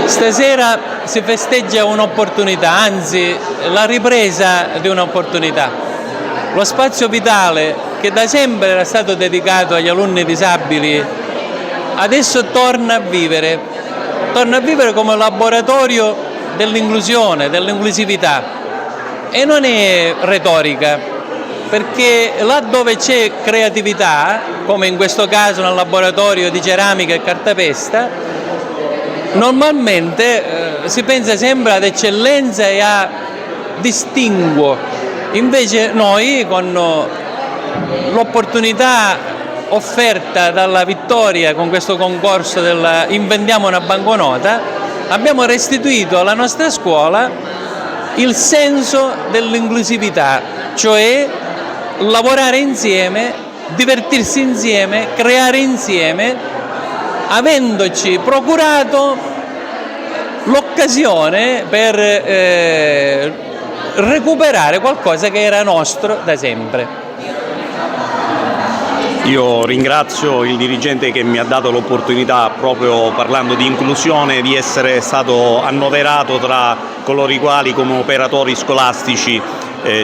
Stasera si festeggia un'opportunità, anzi la ripresa di un'opportunità. Lo Spazio Vitale, che da sempre era stato dedicato agli alunni disabili, adesso torna a vivere come laboratorio dell'inclusione, dell'inclusività. E non è retorica, perché là dove c'è creatività, come in questo caso nel laboratorio di ceramica e cartapesta, normalmente si pensa sempre ad eccellenza e a distinguo. Invece noi, con l'opportunità offerta dalla vittoria con questo concorso del Inventiamo una banconota, abbiamo restituito alla nostra scuola il senso dell'inclusività, cioè lavorare insieme, divertirsi insieme, creare insieme, avendoci procurato l'occasione per recuperare qualcosa che era nostro da sempre. Io ringrazio il dirigente che mi ha dato l'opportunità, proprio parlando di inclusione, di essere stato annoverato tra coloro i quali come operatori scolastici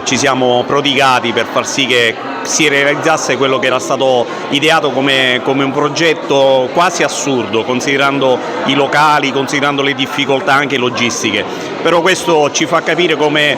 ci siamo prodigati per far sì che si realizzasse quello che era stato ideato come un progetto quasi assurdo, considerando i locali, considerando le difficoltà anche logistiche. Però questo ci fa capire come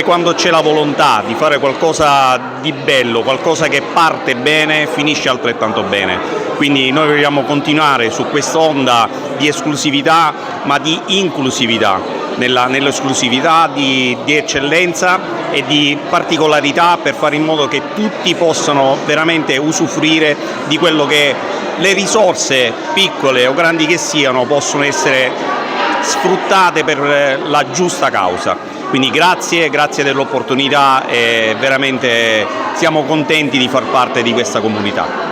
quando c'è la volontà di fare qualcosa di bello, qualcosa che parte bene, finisce altrettanto bene. Quindi noi vogliamo continuare su quest'onda di esclusività, ma di inclusività, nell'esclusività di eccellenza e di particolarità, per fare in modo che tutti possano veramente usufruire di quello che le risorse, piccole o grandi che siano, possono essere sfruttate per la giusta causa. Quindi grazie dell'opportunità e veramente siamo contenti di far parte di questa comunità.